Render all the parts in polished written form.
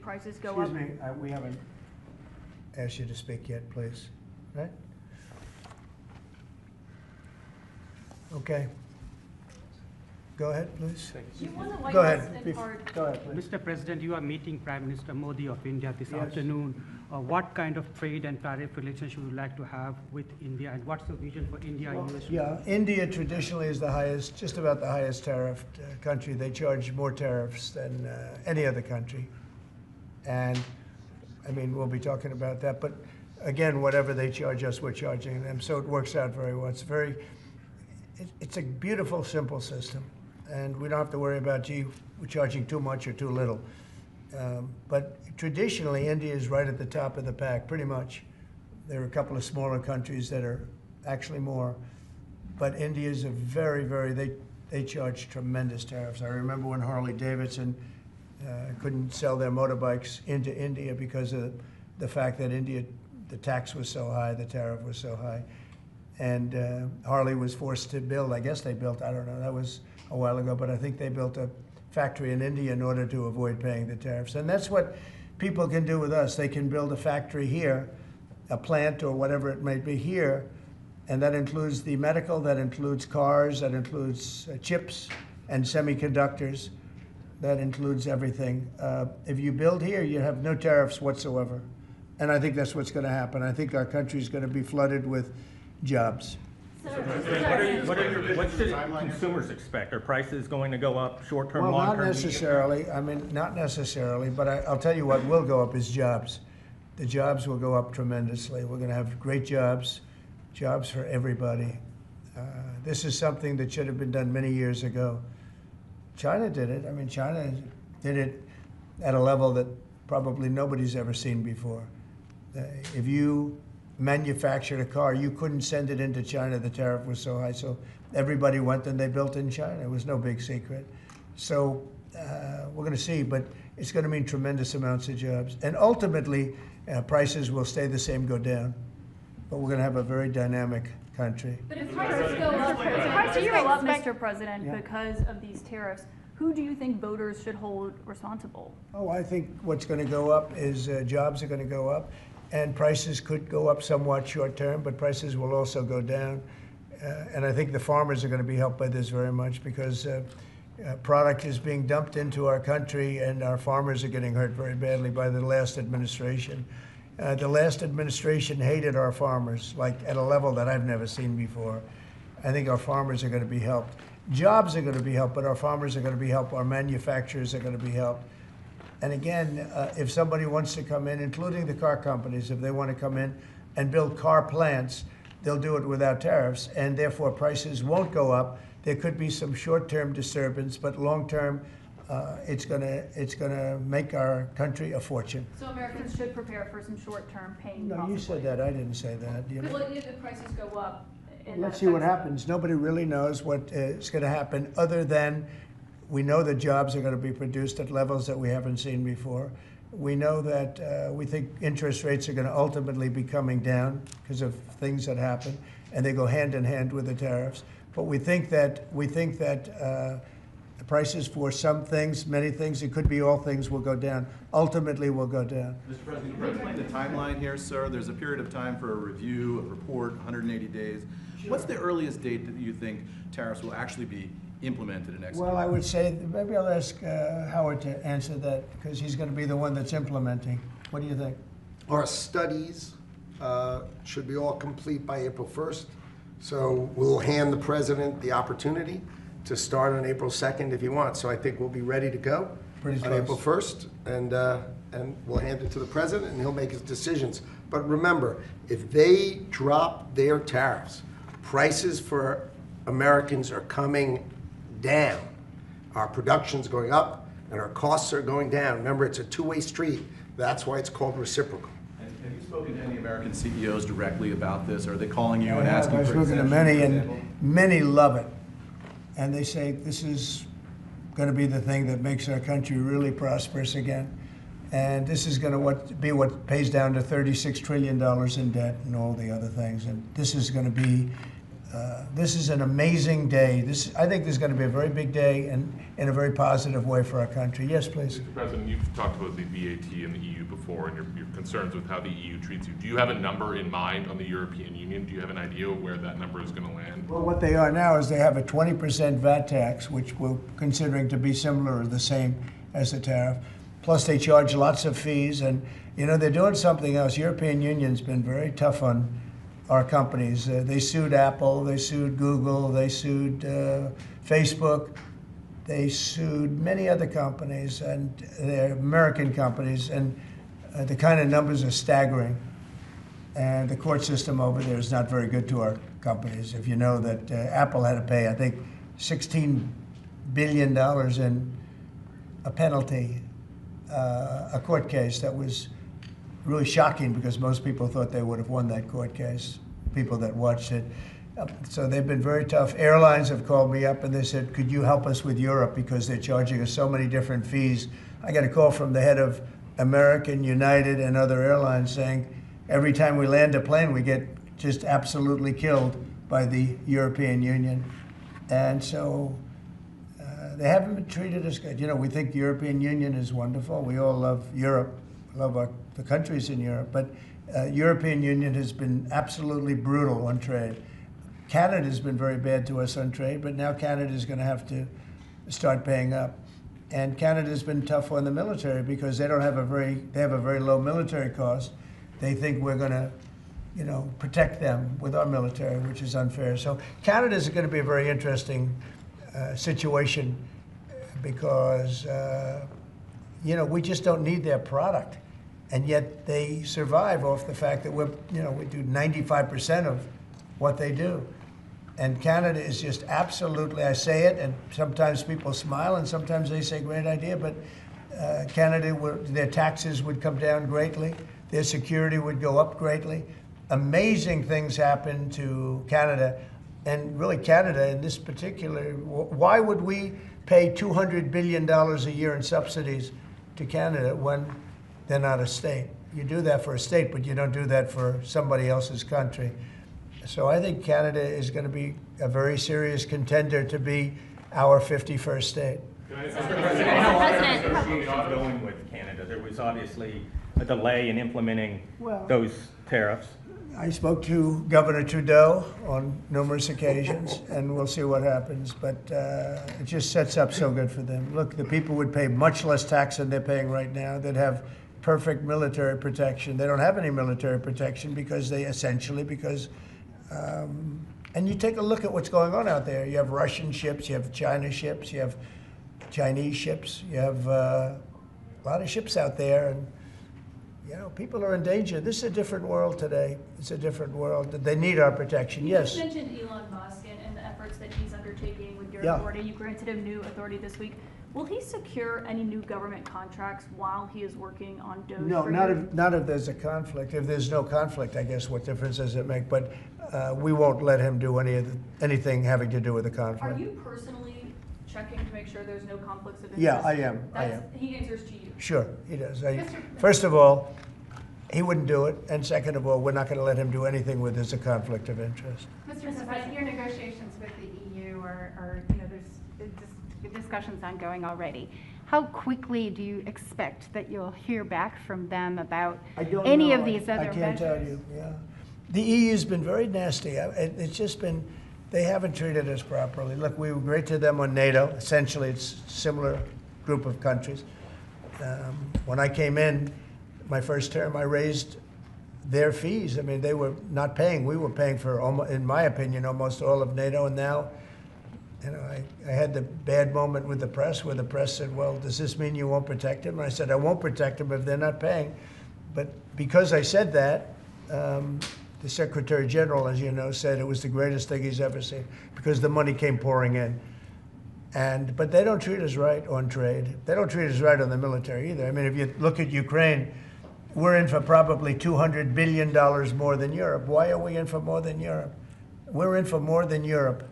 prices go up. Excuse me, we haven't asked you to speak yet, please. Right? Okay. Go ahead, please. You won the White Go House ahead. in part. Go ahead, please. Mr. President, you are meeting Prime Minister Modi of India this Yes. afternoon. What kind of trade and tariff relations would you like to have with India, and what's the vision for India-US? Yeah, India traditionally is the highest, just about the highest tariffed country. They charge more tariffs than any other country. And, I mean, we'll be talking about that. But, again, whatever they charge us, we're charging them. So it works out very well. It's a beautiful, simple system. And we don't have to worry about, gee, we're charging too much or too little. But traditionally, India is right at the top of the pack, pretty much. There are a couple of smaller countries that are actually more. But India is a they charge tremendous tariffs. I remember when Harley-Davidson couldn't sell their motorbikes into India because of the fact that India, the tax was so high, the tariff was so high. And Harley was forced to build, I guess they built, I don't know, that was a while ago, but I think they built a factory in India in order to avoid paying the tariffs. And that's what people can do with us. They can build a factory here, a plant or whatever it may be here, and that includes the medical, that includes cars, that includes chips and semiconductors, that includes everything. If you build here, you have no tariffs whatsoever. And I think that's what's going to happen. I think our country is going to be flooded with jobs. What should consumers expect? Are prices going to go up short-term, Well, long-term? not necessarily. I mean, not necessarily, but I'll tell you what will go up is jobs. The jobs will go up tremendously. We're going to have great jobs for everybody. This is something that should have been done many years ago. China did it. I mean, China did it at a level that probably nobody's ever seen before. If you manufactured a car, you couldn't send it into China. The tariff was so high, so everybody went and they built in China. It was no big secret. So we're going to see, but it's going to mean tremendous amounts of jobs. And ultimately, prices will stay the same, go down. But we're going to have a very dynamic country. But if prices go up, Mr. President, because of these tariffs, who do you think voters should hold responsible? Oh, I think what's going to go up is jobs are going to go up. And prices could go up somewhat short term, but prices will also go down. And I think the farmers are going to be helped by this very much because product is being dumped into our country and our farmers are getting hurt very badly by the last administration. The last administration hated our farmers, like at a level that I've never seen before. I think our farmers are going to be helped. Jobs are going to be helped, but our farmers are going to be helped. Our manufacturers are going to be helped. And again, if somebody wants to come in, including the car companies, if they want to come in and build car plants, they'll do it without tariffs, and therefore prices won't go up. There could be some short-term disturbance, but long-term, it's gonna make our country a fortune. So Americans should prepare for some short-term pain. No, you said that. I didn't say that. You know? Because if the prices go up, Let's see what happens. Nobody really knows what is going to happen other than we know that jobs are going to be produced at levels that we haven't seen before. We know that we think interest rates are going to ultimately be coming down because of things that happen, and they go hand in hand with the tariffs. But we think that the prices for some things, many things, it could be all things, will go down. Ultimately, will go down. Mr. President, can you explain the timeline here, sir? There's a period of time for a review, a report, 180 days. Sure. What's the earliest date that you think tariffs will actually be implemented and executed? Well, I would say, maybe I'll ask Howard to answer that because he's going to be the one that's implementing. What do you think? Our studies should be all complete by April 1st. So we'll hand the president the opportunity to start on April 2nd if he wants. So I think we'll be ready to go on April 1st, and we'll hand it to the president, and he'll make his decisions. But remember, if they drop their tariffs, prices for Americans are coming down. Our production's going up, and our costs are going down. Remember, it's a two-way street. That's why it's called reciprocal. Have you spoken to any American CEOs directly about this? Are they calling you and asking for I've spoken to many, and many love it. And they say this is going to be the thing that makes our country really prosperous again. And this is going to be what pays down to $36 trillion in debt and all the other things. And this is going to be This is an amazing day. I think this is going to be a very big day and in a very positive way for our country. Yes, please. Mr. President, you've talked about the VAT and the EU before and your concerns with how the EU treats you. Do you have a number in mind on the European Union? Do you have an idea of where that number is going to land? Well, what they are now is they have a 20% VAT tax, which we're considering to be similar or the same as the tariff. Plus, they charge lots of fees. And, you know, they're doing something else. European Union's been very tough on our companies. They sued Apple, they sued Google, they sued Facebook, they sued many other companies, and they're American companies, and the kind of numbers are staggering. And the court system over there is not very good to our companies. If you know that Apple had to pay, I think, $16 billion in a penalty, a court case that was really shocking because most people thought they would have won that court case, people that watched it. So they've been very tough. Airlines have called me up and they said, could you help us with Europe because they're charging us so many different fees. I got a call from the head of American, United, and other airlines saying, every time we land a plane, we get just absolutely killed by the European Union. And so they haven't been treated as good. You know, we think the European Union is wonderful. We all love Europe, love the countries in Europe, but European Union has been absolutely brutal on trade. Canada's been very bad to us on trade, but now Canada's going to have to start paying up. And Canada's been tough on the military because they have a very low military cost. They think we're going to, you know, protect them with our military, which is unfair. So Canada's going to be a very interesting situation because, you know, we just don't need their product. And yet they survive off the fact that we do 95% of what they do. And Canada is just absolutely, I say it, and sometimes people smile and sometimes they say, great idea, but Canada, their taxes would come down greatly, their security would go up greatly. Amazing things happen to Canada, and really Canada in this particular, why would we pay $200 billion a year in subsidies to Canada when they're not a state? You do that for a state, but you don't do that for somebody else's country. So I think Canada is going to be a very serious contender to be our 51st state. Negotiations going with Canada. There was obviously a delay in implementing those tariffs. I spoke to Governor Trudeau on numerous occasions, and we'll see what happens. But it just sets up so good for them. Look, the people would pay much less tax than they're paying right now. They'd have perfect military protection. They don't have any military protection because and you take a look at what's going on out there. You have Russian ships, you have China ships, you have Chinese ships, you have a lot of ships out there, and you know, people are in danger. This is a different world today. It's a different world. They need our protection. Yes. You just mentioned Elon Musk and the efforts that he's undertaking with your authority. You granted him new authority this week. Will he secure any new government contracts while he is working on DOGE? No, not if there's a conflict. If there's no conflict, I guess what difference does it make? But we won't let him do anything having to do with the conflict. Are you personally checking to make sure there's no conflicts of interest? Yeah, I am. He answers to you. Sure, he does. First of all, he wouldn't do it, and second of all, we're not going to let him do anything where there's a conflict of interest. Mr. President, your negotiations with the EU are you know, there's discussions ongoing already. How quickly do you expect that you'll hear back from them about any of these other measures? I can't tell you, yeah. The EU's been very nasty. It's just been, they haven't treated us properly. Look, we were great to them on NATO. Essentially, it's a similar group of countries. When I came in, my first term, I raised their fees. I mean, they were not paying. We were paying for, in my opinion, almost all of NATO. And now, you know, I had the bad moment with the press where the press said, well, does this mean you won't protect them? And I said, I won't protect them if they're not paying. But because I said that, the Secretary General, as you know, said it was the greatest thing he's ever seen because the money came pouring in. But they don't treat us right on trade. They don't treat us right on the military either. I mean, if you look at Ukraine, we're in for probably $200 billion more than Europe. Why are we in for more than Europe? We're in for more than Europe.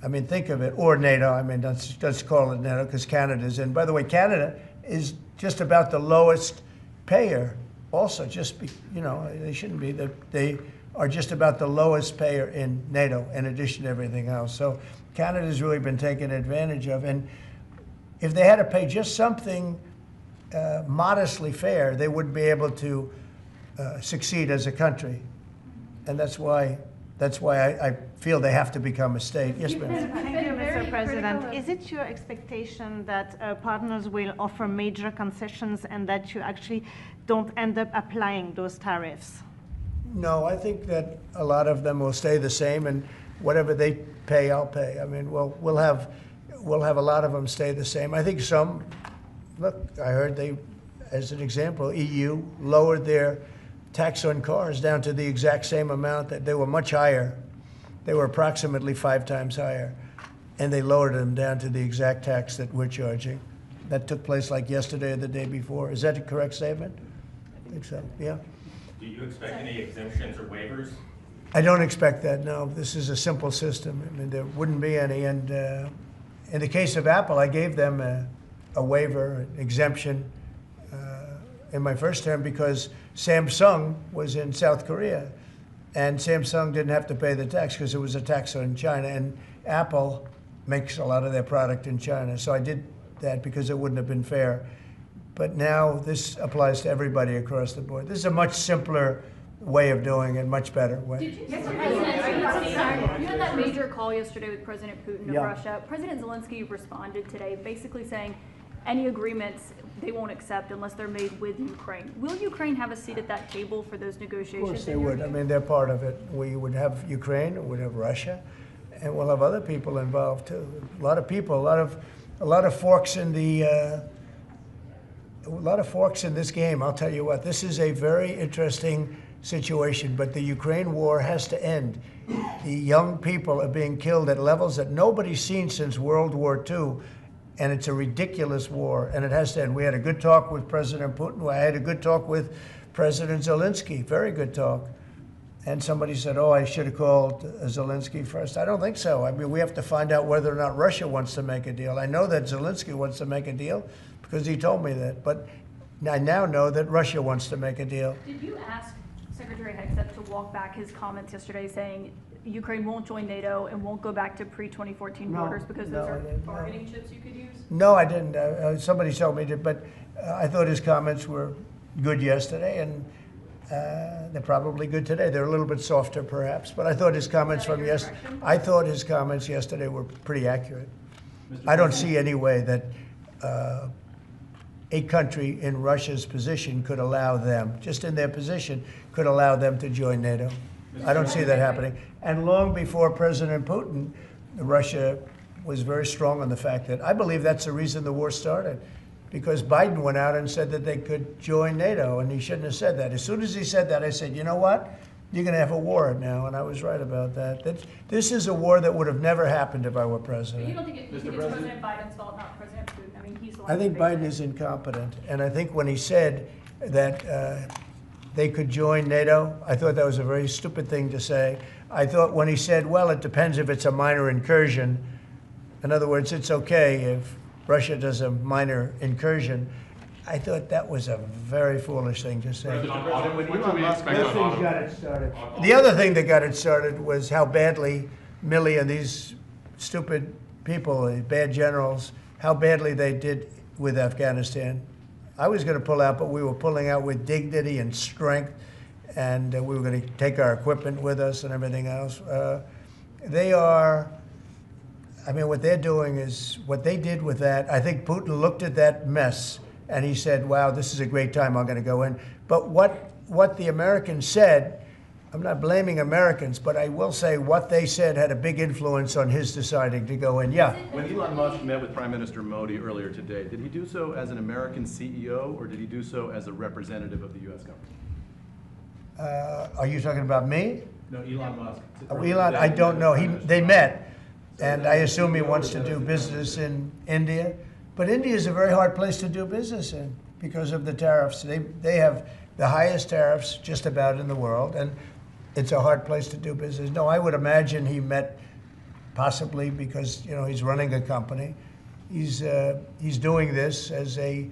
I mean, think of it, or NATO. I mean, let's call it NATO because Canada's in. By the way, Canada is just about the lowest payer also, you know, they shouldn't be. are just about the lowest payer in NATO, in addition to everything else. So Canada's really been taken advantage of. And if they had to pay just something modestly fair, they wouldn't be able to succeed as a country. And that's why I feel they have to become a state. Yes, ma'am. Thank you, Mr. President. Is it your expectation that partners will offer major concessions and that you actually don't end up applying those tariffs? No, I think that a lot of them will stay the same, and whatever they pay, I'll pay. I mean, we'll have a lot of them stay the same. I think some, look, I heard they, as an example, EU lowered their tax on cars down to the exact same amount. That they were much higher. They were approximately 5 times higher, and they lowered them down to the exact tax that we're charging. That took place like yesterday or the day before. Is that a correct statement? I think so, yeah. Do you expect any exemptions or waivers? I don't expect that, no. This is a simple system. I mean, there wouldn't be any. And in the case of Apple, I gave them a waiver, an exemption in my first term because Samsung was in South Korea. And Samsung didn't have to pay the tax because it was a tax on China. And Apple makes a lot of their product in China. So I did that because it wouldn't have been fair. But now this applies to everybody across the board. This is a much simpler way of doing it, much better way. Did you, you had that major call yesterday with President Putin of Russia. President Zelensky responded today basically saying any agreements they won't accept unless they're made with Ukraine. Will Ukraine have a seat at that table for those negotiations? Of course they would. I mean, they're part of it. We would have Ukraine, we'd have Russia, and we'll have other people involved too. A lot of people, a lot of forks in the a lot of forks in this game. I'll tell you what, this is a very interesting situation, but the Ukraine war has to end. The young people are being killed at levels that nobody's seen since World War II, and it's a ridiculous war, and it has to end. We had a good talk with President Putin. I had a good talk with President Zelensky, very good talk. And somebody said, oh, I should have called Zelensky first. I don't think so. I mean, we have to find out whether or not Russia wants to make a deal. I know that Zelensky wants to make a deal, because he told me that. But I now know that Russia wants to make a deal. Did you ask Secretary Hegseth to walk back his comments yesterday saying Ukraine won't join NATO and won't go back to pre-2014 borders because those are bargaining chips you could use? No, I didn't. Somebody told me to, but I thought his comments were good yesterday, and they're probably good today. They're a little bit softer, perhaps, but I thought his comments from yesterday. I thought his comments yesterday were pretty accurate. I don't see any way that a country in Russia's position could allow them, just in their position, could allow them to join NATO. I don't see that happening. And long before President Putin, Russia was very strong on the fact that, I believe that's the reason the war started, because Biden went out and said that they could join NATO, and he shouldn't have said that. As soon as he said that, I said, you know what? You're going to have a war now, and I was right about that. This is a war that would have never happened if I were president. But you don't think it's President Biden's fault, not President Putin? I mean, he's the one. I think Biden is incompetent, and I think when he said that they could join NATO, I thought that was a very stupid thing to say. I thought when he said, well, it depends if it's a minor incursion. In other words, it's okay if Russia does a minor incursion. I thought that was a very foolish thing to say. The other thing that got it started was how badly Milley and these stupid people, these bad generals, how badly they did with Afghanistan. I was going to pull out, but we were pulling out with dignity and strength, and we were going to take our equipment with us and everything else. They are, I mean, what they're doing is, what they did with that, I think Putin looked at that mess and he said, wow, this is a great time, I'm going to go in. But what the Americans said, I'm not blaming Americans, but I will say what they said had a big influence on his deciding to go in. Yeah. When Elon Musk met with Prime Minister Modi earlier today, did he do so as an American CEO, or did he do so as a representative of the U.S. government? Are you talking about me? No, Elon Musk. Elon, I don't know. They met, and I assume he wants to do business in India. But India is a very hard place to do business in because of the tariffs. They have the highest tariffs just about in the world, and it's a hard place to do business. No, I would imagine he met possibly because, you know, he's running a company. He's doing this as a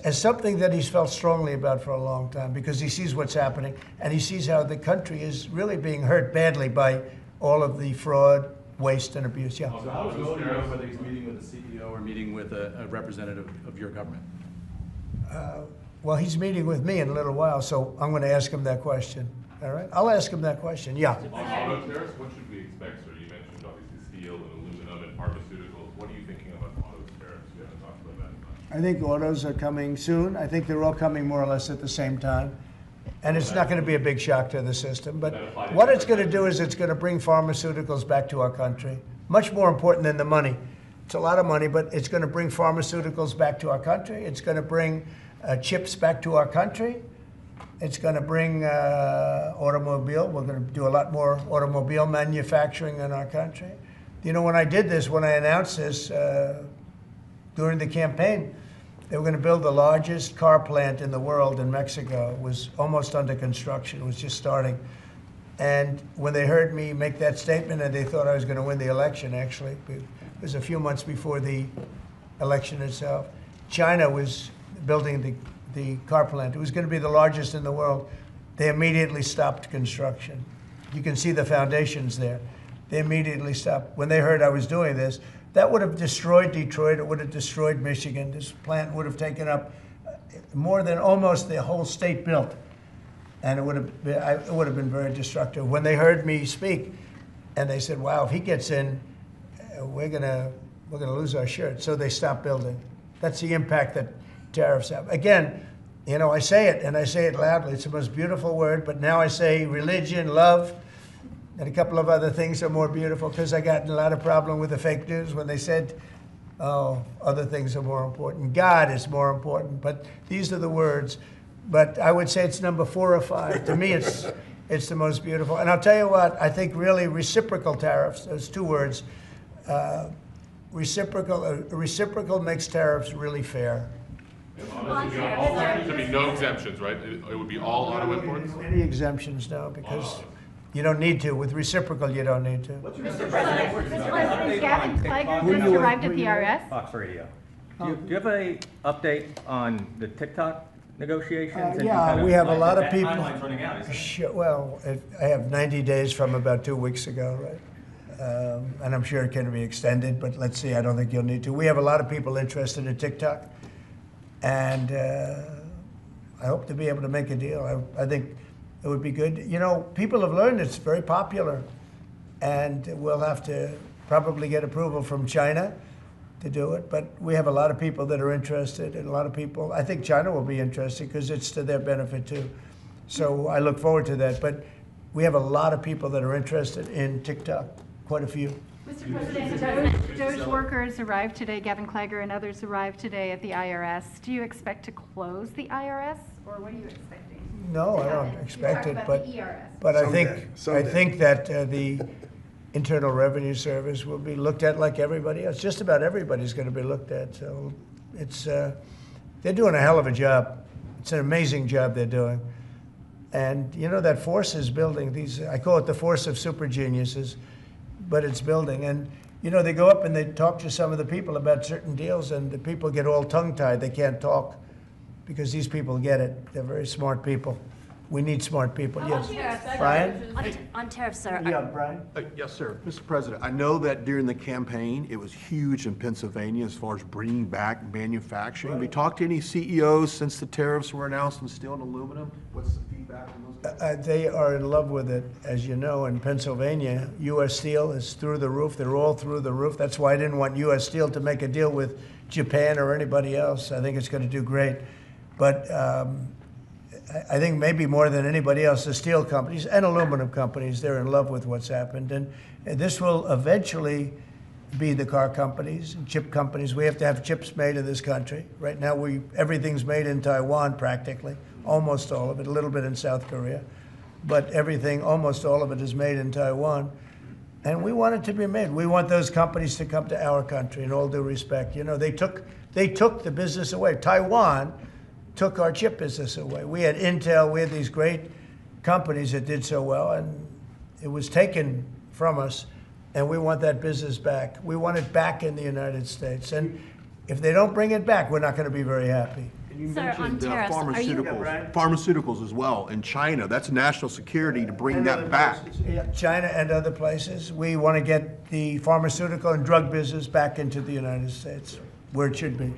as something that he's felt strongly about for a long time, because he sees what's happening, and he sees how the country is really being hurt badly by all of the fraud, waste, and abuse. Yeah. So how does Modi know whether he's meeting with the CEO or meeting with a representative of your government? Well, he's meeting with me in a little while, so I'm going to ask him that question. All right? I'll ask him that question. Yeah. On auto tariffs, what should we expect, sir? You mentioned obviously steel and aluminum and pharmaceuticals. What are you thinking about auto tariffs? We haven't talked about that much. I think autos are coming soon. I think they're all coming more or less at the same time. And it's not going to be a big shock to the system. But what it's going to do is it's going to bring pharmaceuticals back to our country. Much more important than the money. It's a lot of money, but it's going to bring pharmaceuticals back to our country. It's going to bring chips back to our country. It's going to bring automobile. We're going to do a lot more automobile manufacturing in our country. You know, when I did this, when I announced this during the campaign, they were going to build the largest car plant in the world in Mexico. It was almost under construction. It was just starting. And when they heard me make that statement, and they thought I was going to win the election, actually, it was a few months before the election itself, China was building the car plant. It was going to be the largest in the world. They immediately stopped construction. You can see the foundations there. They immediately stopped. When they heard I was doing this, that would have destroyed Detroit. It would have destroyed Michigan. This plant would have taken up more than almost the whole state built. And it would have been very destructive. When they heard me speak, and they said, wow, if he gets in, we're gonna lose our shirt. So they stopped building. That's the impact that tariffs have. Again, you know, I say it, and I say it loudly. It's the most beautiful word, but now I say religion, love, and a couple of other things are more beautiful, because I got in a lot of problem with the fake news when they said, oh, other things are more important. God is more important, but these are the words. But I would say it's number 4 or 5. To me, it's the most beautiful. And I'll tell you what, I think really reciprocal tariffs, those 2 words, reciprocal makes tariffs really fair. Honestly, there'd be no exemptions, right? It would be all auto imports? Any exemptions, no, because you don't need to. With reciprocal, you don't need to. Mr. President, Gavin Klager just arrived at the IRS. Fox Radio. Do you have an update on the TikTok negotiations? Yeah, we have a lot of people. Timeline's running out, isn't it? Well, I have 90 days from about 2 weeks ago, right? And I'm sure it can be extended, but let's see. I don't think you'll need to. We have a lot of people interested in TikTok, and I hope to be able to make a deal. I think it would be good. You know, people have learned it's very popular, and we'll have to probably get approval from China to do it. But we have a lot of people that are interested, and a lot of people, I think China will be interested because it's to their benefit too. So I look forward to that. But we have a lot of people that are interested in TikTok, quite a few. Mr. President, DOGE workers arrived today, Gavin Klager and others arrived today at the IRS. Do you expect to close the IRS, or what are you expecting? No, I don't expect it, but Someday. I think that the Internal Revenue Service will be looked at like everybody else. Just about everybody's going to be looked at. So it's they're doing a hell of a job. It's an amazing job they're doing. And you know, that force is building. I call it the force of super geniuses, but it's building. And you know, they go up and they talk to some of the people about certain deals, and the people get all tongue-tied. They can't talk because these people get it. They're very smart people. We need smart people. Yes, Brian? On tariffs, sir. Yeah, Brian? Yes, sir. Mr. President, I know that during the campaign, it was huge in Pennsylvania as far as bringing back manufacturing. Have you talked to any CEOs since the tariffs were announced on steel and aluminum? What's the feedback from those? They are in love with it. As you know, in Pennsylvania, U.S. Steel is through the roof. They're all through the roof. That's why I didn't want U.S. Steel to make a deal with Japan or anybody else. I think it's going to do great. But I think maybe more than anybody else, the steel companies and aluminum companies, they're in love with what's happened. And this will eventually be the car companies and chip companies. We have to have chips made in this country. Right now, everything's made in Taiwan practically, almost all of it, a little bit in South Korea. But everything, almost all of it is made in Taiwan. And we want it to be made. We want those companies to come to our country, in all due respect. You know, they took the business away. Taiwan took our chip business away. We had Intel, we had these great companies that did so well, and it was taken from us, and we want that business back. We want it back in the United States. And if they don't bring it back, we're not going to be very happy. You Sir, on mentioned tariffs, are you- pharmaceuticals as well in China. That's national security to bring And that other back. places. Yeah, China and other places. We want to get the pharmaceutical and drug business back into the United States, where it should be,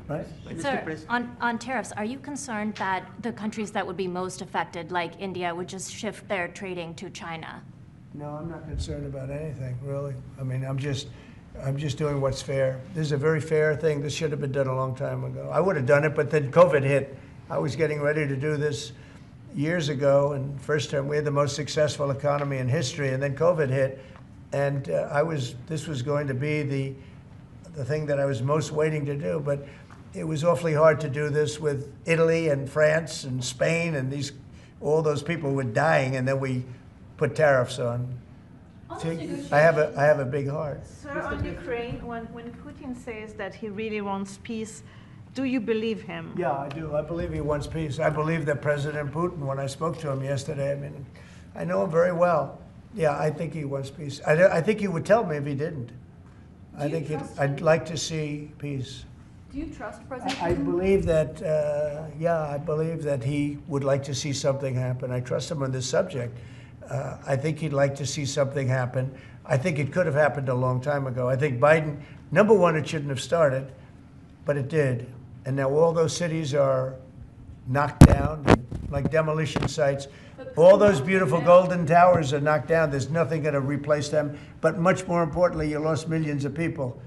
right? Sir, on tariffs, are you concerned that the countries that would be most affected, like India, would just shift their trading to China? No, I'm not concerned about anything, really. I mean, I'm just doing what's fair. This is a very fair thing. This should have been done a long time ago. I would have done it, but then COVID hit. I was getting ready to do this years ago, and first term we had the most successful economy in history, and then COVID hit, and this was going to be the thing that I was most waiting to do, but it was awfully hard to do this with Italy and France and Spain, and all those people were dying, and then we put tariffs on. I have a big heart. Sir, on Ukraine, when Putin says that he really wants peace, do you believe him? Yeah, I do. I believe he wants peace. I believe that President Putin, when I spoke to him yesterday, I mean, I know him very well. Yeah, I think he wants peace. I think he would tell me if he didn't. I'd like to see peace. Do you trust President Putin? I believe that, I believe that he would like to see something happen. I trust him on this subject. I think he'd like to see something happen. I think it could have happened a long time ago. I think Biden, number one, it shouldn't have started, but it did. And now all those cities are knocked down, like demolition sites. All those beautiful golden towers are knocked down. There's nothing going to replace them. But much more importantly, you lost millions of people.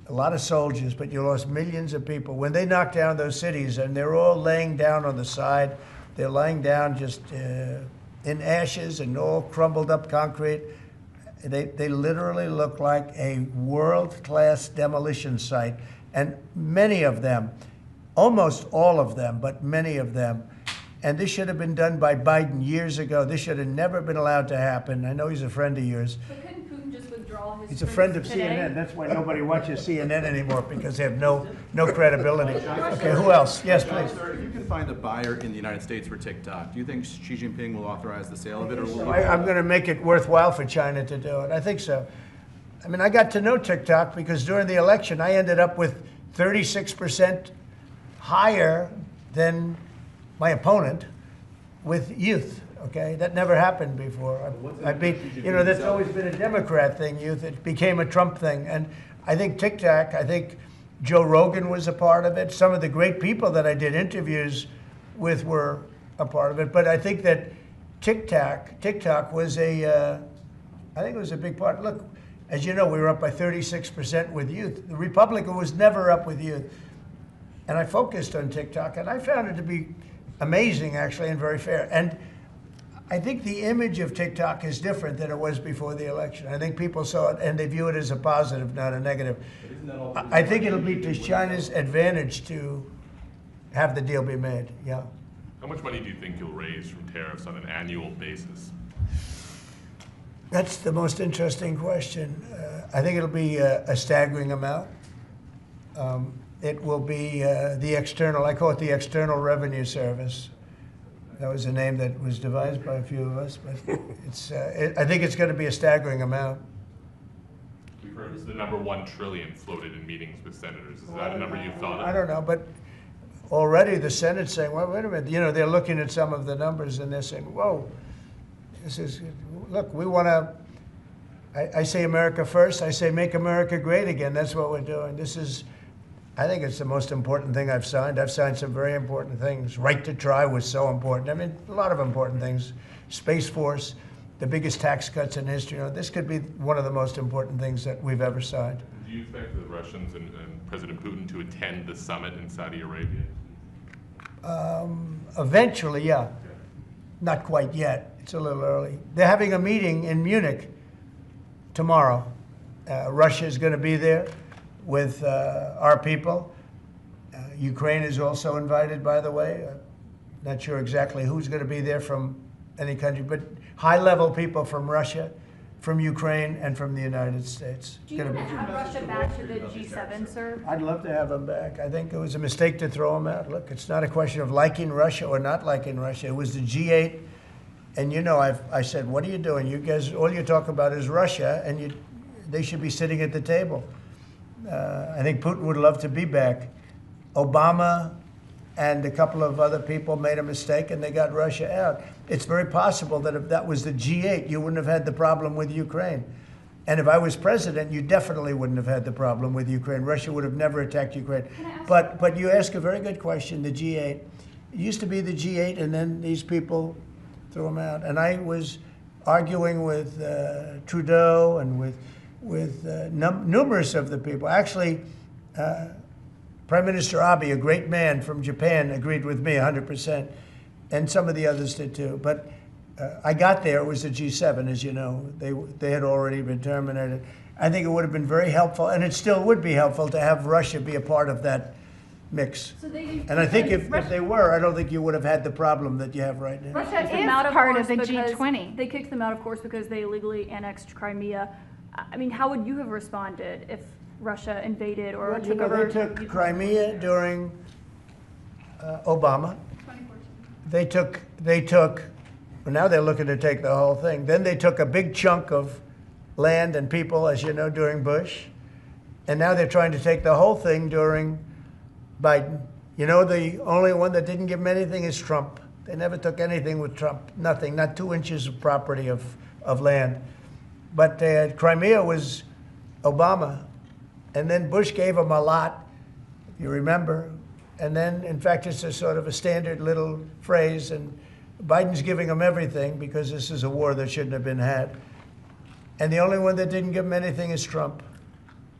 A lot of soldiers, but you lost millions of people. When they knocked down those cities, and they're all laying down on the side, they're laying down just in ashes and all crumbled up concrete. They literally look like a world-class demolition site. And many of them, almost all of them, but many of them, and this should have been done by Biden years ago. This should have never been allowed to happen. I know he's a friend of yours. But couldn't Putin just withdraw his He's a friend of today? CNN. That's why nobody watches CNN anymore, because they have no credibility. Okay, who else? Yes, please. Sir, if you can find a buyer in the United States for TikTok, do you think Xi Jinping will authorize the sale of it, or will I'm going to make it worthwhile for China to do it. I think so. I mean, I got to know TikTok because during the election, I ended up with 36% higher than my opponent with youth. Okay, that never happened before. That's always been a Democrat thing, youth. It became a Trump thing. And I think TikTok, I think Joe Rogan was a part of it. Some of the great people that I did interviews with were a part of it. But I think that TikTok was I think it was a big part. Look, as you know, we were up by 36% with youth. The Republican was never up with youth. And I focused on TikTok, and I found it to be amazing, actually, and very fair. And I think the image of TikTok is different than it was before the election. I think people saw it, and they view it as a positive, not a negative. I think it'll be to China's advantage to have the deal be made, yeah. How much money do you think you'll raise from tariffs on an annual basis? That's the most interesting question. I think it'll be a staggering amount. It will be the external, I call it the External Revenue Service. That was a name that was devised by a few of us, but I think it's going to be a staggering amount. We've heard it's the number 1 trillion floated in meetings with senators. Is that a number you've thought of? I don't know, but already the Senate's saying, well, wait a minute, they're looking at some of the numbers and they're saying, whoa, look, we want to, I say America first, I say make America great again. That's what we're doing. I think it's the most important thing I've signed. I've signed some very important things. Right to try was so important. I mean, a lot of important things. Space Force, the biggest tax cuts in history. This could be one of the most important things that we've ever signed. Do you expect the Russians and President Putin to attend the summit in Saudi Arabia? Eventually, yeah. Not quite yet. It's a little early. They're having a meeting in Munich tomorrow. Russia is going to be there with our people. Ukraine is also invited, by the way. Not sure exactly who's going to be there from any country, but high-level people from Russia, from Ukraine, and from the United States. Do you want to have Russia back to the G7, sir? I'd love to have them back. I think it was a mistake to throw them out. Look, it's not a question of liking Russia or not liking Russia. It was the G8, and I said, what are you doing? You guys, all you talk about is Russia, and they should be sitting at the table. I think Putin would love to be back. Obama and a couple of other people made a mistake and they got Russia out. It's very possible that if that was the G8, you wouldn't have had the problem with Ukraine. And if I was president, you definitely wouldn't have had the problem with Ukraine. Russia would have never attacked Ukraine. But you ask a very good question, the G8. It used to be the G8, and then these people threw them out. And I was arguing with Trudeau and with numerous of the people. Actually, Prime Minister Abe, a great man from Japan, agreed with me 100%, and some of the others did too. But I got there, it was the G7, as you know. They had already been terminated. I think it would have been very helpful, and it still would be helpful to have Russia be a part of that mix. And I think if they were, I don't think you would have had the problem that you have right now. Russia is part of the G20. They kicked them out, of course, because they illegally annexed Crimea. I mean, how would you have responded if Russia invaded or took over? They took Crimea during Obama. 2014. They took, well, now they're looking to take the whole thing. Then they took a big chunk of land and people, as you know, during Bush. And now they're trying to take the whole thing during Biden. You know, the only one that didn't give them anything is Trump. They never took anything with Trump, nothing, not 2 inches of property of land. But Crimea was Obama. And then Bush gave them a lot, if you remember. And then, in fact, it's a sort of a standard little phrase. And Biden's giving them everything because this is a war that shouldn't have been had. And the only one that didn't give them anything is Trump.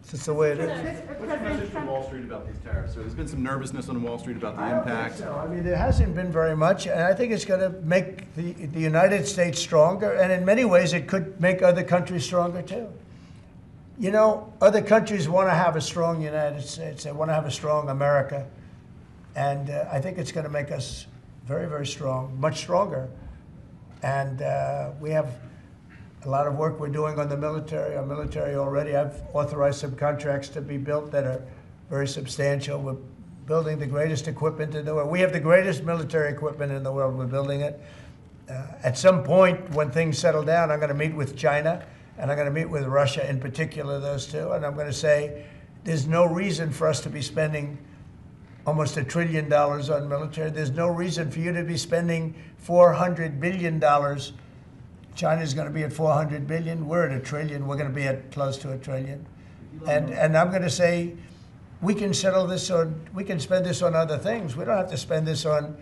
It's just the way it is. What's your message from Wall Street about these tariffs? So there's been some nervousness on Wall Street about the impact. So. I mean, there hasn't been very much, and I think it's going to make the United States stronger, and in many ways it could make other countries stronger too. You know, other countries want to have a strong United States. They want to have a strong America, and I think it's going to make us very, very strong, much stronger. And we have a lot of work we're doing on the military. Our military already, I've authorized some contracts to be built that are very substantial. We're building the greatest equipment in the world. We have the greatest military equipment in the world. We're building it. At some point, when things settle down, I'm going to meet with China, and I'm going to meet with Russia in particular, those two, and I'm going to say there's no reason for us to be spending almost $1 trillion on military. There's no reason for you to be spending $400 billion. China's going to be at 400 billion. We're at $1 trillion. We're going to be at close to $1 trillion. And I'm going to say, we can settle this on, we can spend this on other things. We don't have to spend this on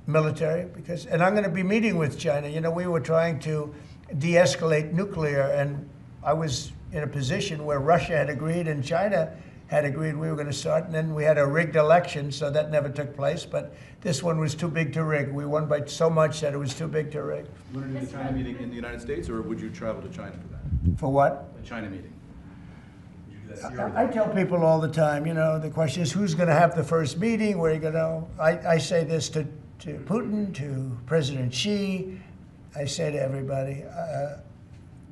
military because, and I'm going to be meeting with China. You know, we were trying to de-escalate nuclear, and I was in a position where Russia had agreed and China had agreed we were going to start, and then we had a rigged election, so that never took place. But this one was too big to rig. We won by so much that it was too big to rig. You want to do the China meeting in the United States, or would you travel to China for that? For what? The China meeting. I tell people all the time, you know, the question is who's going to have the first meeting, where are you going to, I say this to Putin, to President Xi, I say to everybody,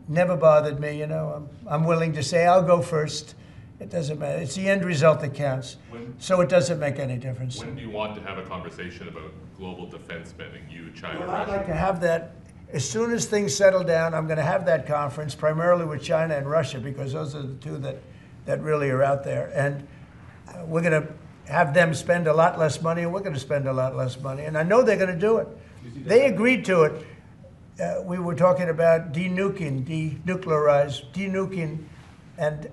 never bothered me, you know, I'm willing to say I'll go first. It doesn't matter. It's the end result that counts. So it doesn't make any difference. When do you want to have a conversation about global defense spending, you, China, Well, Russia? I'd like to have that. As soon as things settle down, I'm going to have that conference, primarily with China and Russia, because those are the two that really are out there. And we're going to have them spend a lot less money, and we're going to spend a lot less money. And I know they're going to do it. They agreed to it. We were talking about denuking, denuking, and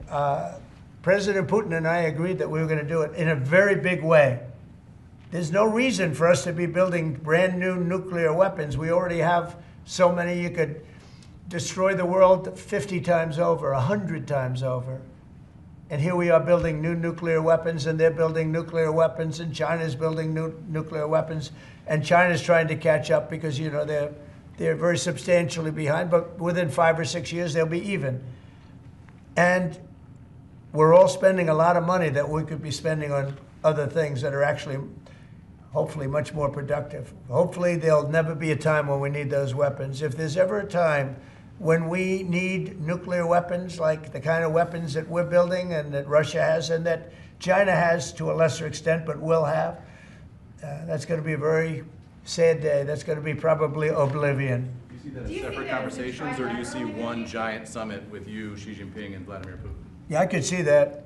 President Putin and I agreed that we were going to do it in a very big way. There's no reason for us to be building brand new nuclear weapons. We already have so many you could destroy the world 50 times over, 100 times over. And here we are building new nuclear weapons, and they're building nuclear weapons, and China's building new nuclear weapons, and China's trying to catch up because, you know, they're very substantially behind, but within 5 or 6 years they'll be even. And we're all spending a lot of money that we could be spending on other things that are actually, hopefully, much more productive. Hopefully, there'll never be a time when we need those weapons. If there's ever a time when we need nuclear weapons, like the kind of weapons that we're building and that Russia has and that China has to a lesser extent, but will have, that's going to be a very sad day. That's going to be probably oblivion. Do you see that as separate conversations, or do you see one giant summit with you, Xi Jinping, and Vladimir Putin? Yeah, I could see that.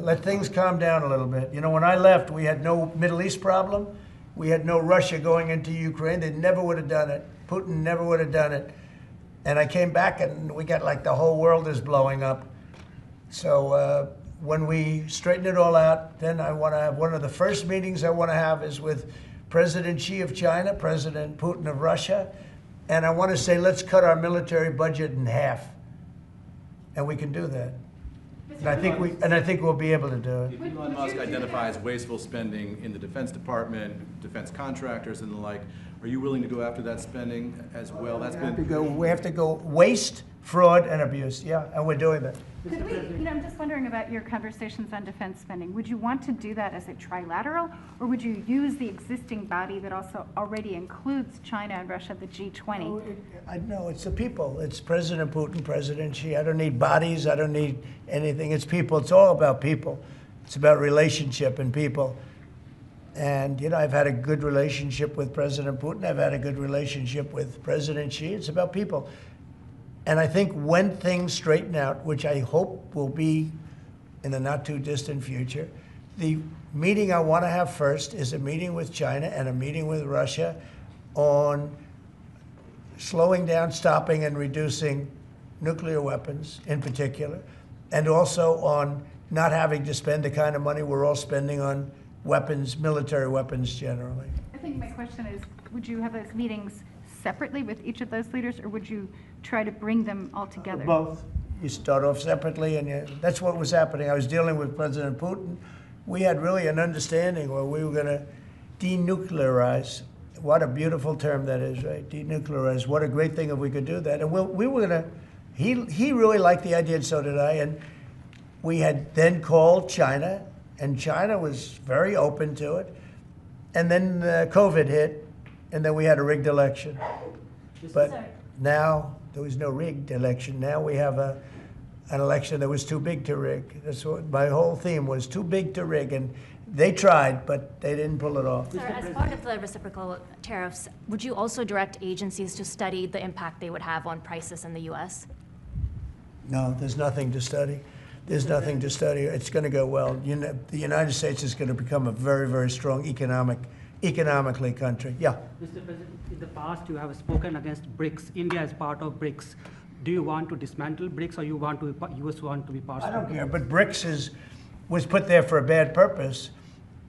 let things calm down a little bit. You know, when I left, we had no Middle East problem. We had no Russia going into Ukraine. They never would have done it. Putin never would have done it. And I came back and we got like the whole world is blowing up. So when we straighten it all out, then I want to have one of the first meetings I want to have is with President Xi of China, President Putin of Russia. And I want to say, let's cut our military budget in half. And we can do that. And I think we'll be able to do it. If Elon Musk identifies wasteful spending in the Defense Department, defense contractors and the like, are you willing to go after that spending as well? We have to go waste, fraud, and abuse. Yeah, and we're doing that. Could we, I'm just wondering about your conversations on defense spending. Would you want to do that as a trilateral, or would you use the existing body that also already includes China and Russia, the G20? No, it's the people. It's President Putin, President Xi. I don't need bodies. I don't need anything. It's people. It's all about people. It's about relationship and people. And, I've had a good relationship with President Putin. I've had a good relationship with President Xi. It's about people. And I think when things straighten out, which I hope will be in the not too distant future, the meeting I want to have first is a meeting with China and a meeting with Russia on slowing down, stopping, and reducing nuclear weapons in particular, and also on not having to spend the kind of money we're all spending on weapons, military weapons generally. I think my question is, would you have those meetings separately with each of those leaders, or would you try to bring them all together? Both. You start off separately, and that's what was happening. I was dealing with President Putin. We had really an understanding where we were going to denuclearize. What a beautiful term that is, right? Denuclearize. What a great thing if we could do that. And we were going to, he really liked the idea, and so did I. And we had then called China, and China was very open to it. And then COVID hit, and then we had a rigged election. But now there was no rigged election. Now we have an election that was too big to rig. That's what my whole theme was, too big to rig. And they tried, but they didn't pull it off. Sir, as part of the reciprocal tariffs, would you also direct agencies to study the impact they would have on prices in the U.S.? No, there's nothing to study. There's nothing to study. It's going to go well. The United States is going to become a very, very strong economically country. Yeah. Mr. President, in the past you have spoken against BRICS. India is part of BRICS. Do you want to dismantle BRICS, or you want to US want to be part of it? I don't care, but BRICS was put there for a bad purpose,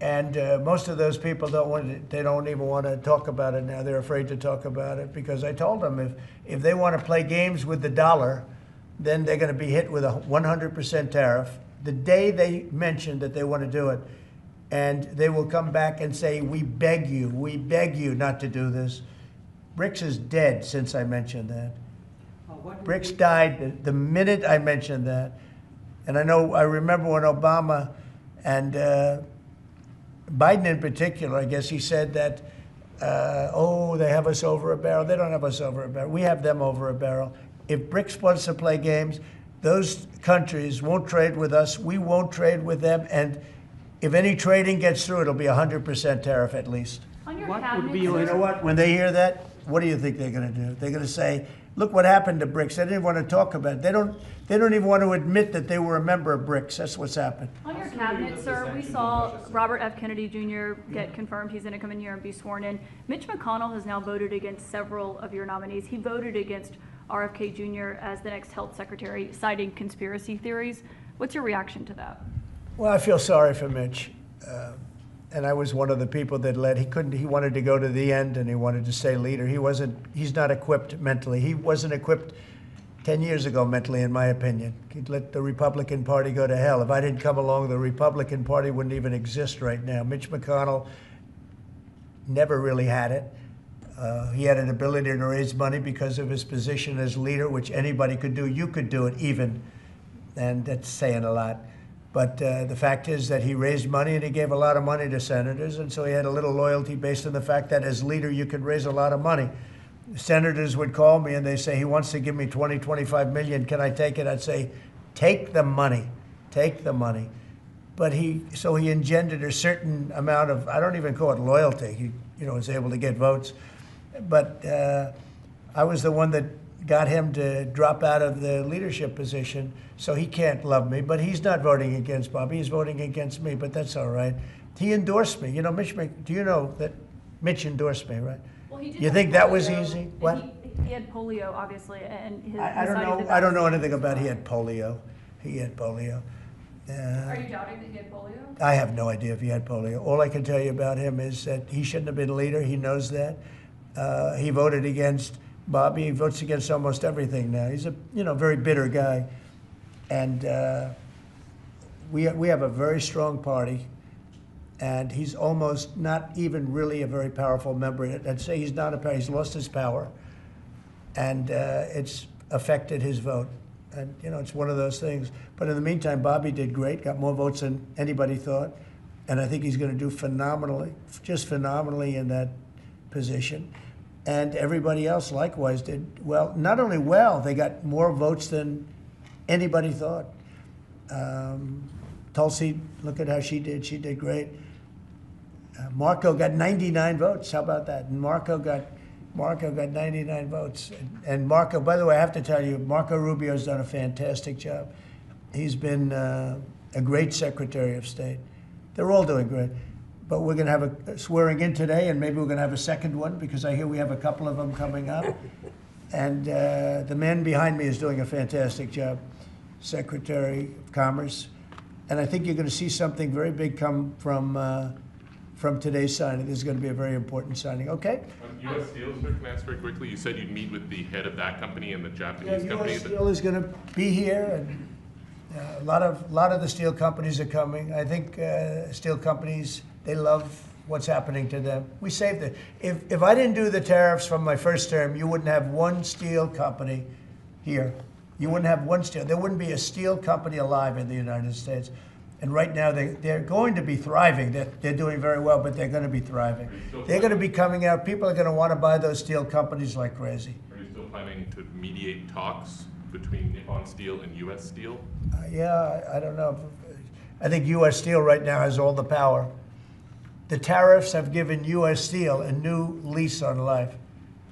and most of those people they don't even want to talk about it now. They're afraid to talk about it because I told them if they want to play games with the dollar, then they're going to be hit with a 100% tariff the day they mention that they want to do it. And they will come back and say, we beg you not to do this. BRICS is dead since I mentioned that. BRICS died the minute I mentioned that. And I remember when Obama and Biden in particular, I guess he said that, they have us over a barrel. They don't have us over a barrel. We have them over a barrel. If BRICS wants to play games, those countries won't trade with us. We won't trade with them. And if any trading gets through, it'll be 100% tariff at least. On your What cabinet, would be You know what? When they hear that, what do you think they're going to do? They're going to say, look what happened to BRICS. They didn't want to talk about it. They don't even want to admit that they were a member of BRICS. That's what's happened. On your cabinet, sir, we saw Robert F. Kennedy Jr. get confirmed. He's going to come in here and be sworn in. Mitch McConnell has now voted against several of your nominees. He voted against RFK Jr. as the next health secretary, citing conspiracy theories. What's your reaction to that? Well, I feel sorry for Mitch. And I was one of the people that led. He wanted to go to the end and he wanted to stay leader. He's not equipped mentally. He wasn't equipped 10 years ago mentally, in my opinion. He'd let the Republican Party go to hell. If I didn't come along, the Republican Party wouldn't even exist right now. Mitch McConnell never really had it. He had an ability to raise money because of his position as leader, which anybody could do. You could do it even, and that's saying a lot. But the fact is that he raised money and he gave a lot of money to senators, and so he had a little loyalty based on the fact that as leader you could raise a lot of money. Senators would call me and they say, he wants to give me 20, 25 million, can I take it? I'd say, take the money, take the money. But he engendered a certain amount of, I don't even call it loyalty. He was able to get votes. But I was the one that got him to drop out of the leadership position, so he can't love me. But he's not voting against Bobby. He's voting against me, but that's all right. He endorsed me. You know, do you know that Mitch endorsed me, right? Well, he did You have think that polio, was easy? and What? He had polio, obviously, and his. I don't know. I don't know anything about he had polio. He had polio. Are you doubting that he had polio? I have no idea if he had polio. All I can tell you about him is that he shouldn't have been leader. He knows that. He voted against Bobby. He votes against almost everything now. He's a very bitter guy, and we have a very strong party, and he's almost not even really a very powerful member. I'd say he's not a. He's lost his power, and it's affected his vote. And it's one of those things. But in the meantime, Bobby did great. Got more votes than anybody thought, and I think he's going to do phenomenally, just phenomenally in that position. And everybody else likewise did well. Not only well, they got more votes than anybody thought. Tulsi, look at how she did. She did great. Marco got 99 votes. How about that? And Marco got 99 votes. And Marco, by the way, I have to tell you, Marco Rubio's done a fantastic job. He's been a great Secretary of State. They're all doing great. But we're going to have a swearing in today, and maybe we're going to have a second one, because I hear we have a couple of them coming up. And the man behind me is doing a fantastic job, Secretary of Commerce. And I think you're going to see something very big come from today's signing. This is going to be a very important signing. Okay? On U.S. Steel, sir, can I ask very quickly? You said you'd meet with the head of that company and the Japanese company. U.S. Steel is going to be here, and a lot of the steel companies are coming. I think steel companies, they love what's happening to them. We saved it. If I didn't do the tariffs from my first term, you wouldn't have one steel company here. You wouldn't have one steel. There wouldn't be a steel company alive in the United States. And right now, they're going to be thriving. They're doing very well, but they're going to be thriving. They're going to be coming out. People are going to want to buy those steel companies like crazy. Are you still planning to mediate talks between Nippon Steel and U.S. Steel? Yeah, I don't know. I think U.S. Steel right now has all the power. The tariffs have given U.S. Steel a new lease on life.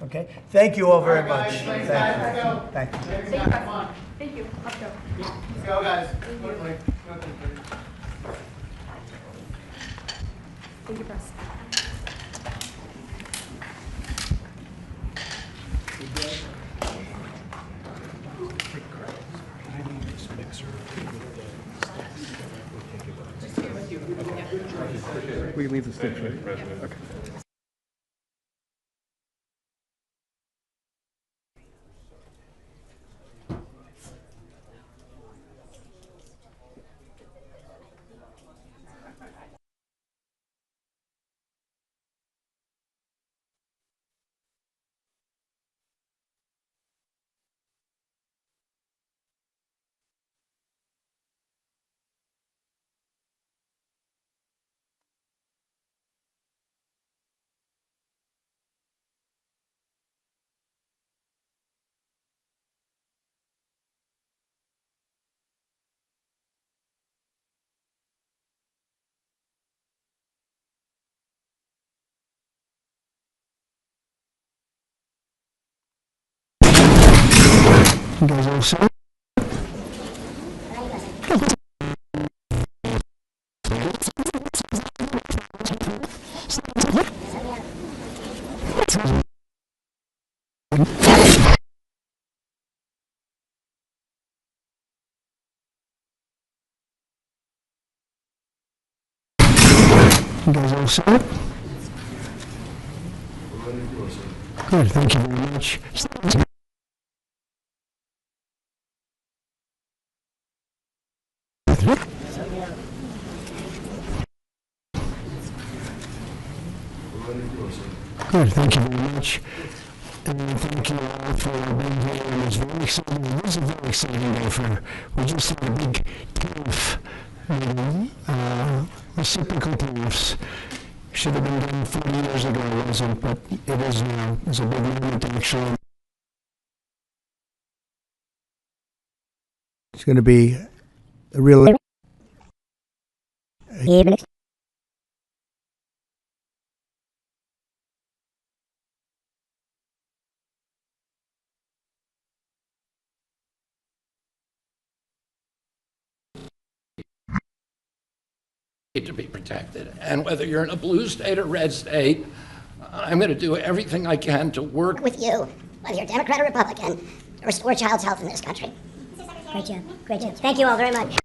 Okay? Thank you all very much. Thank you. Thank you. Thank you. Let's go. Let's go, guys. Thank you, Press. We can leave the stage, right? Okay. You guys all set? You guys all set? Good, thank you very much. Good, thank you very much. And thank you all for being here. And it's very exciting. It was a very exciting day for, we just had a big tariff meeting, reciprocal tariffs. Should have been done 40 years ago, it wasn't, but it is now. It's a big moment actually. It's going to be a real to be protected. And whether you're in a blue state or red state, I'm going to do everything I can to work with you, whether you're Democrat or Republican, to restore child's health in this country. Great job. Great job. Thank you all very much.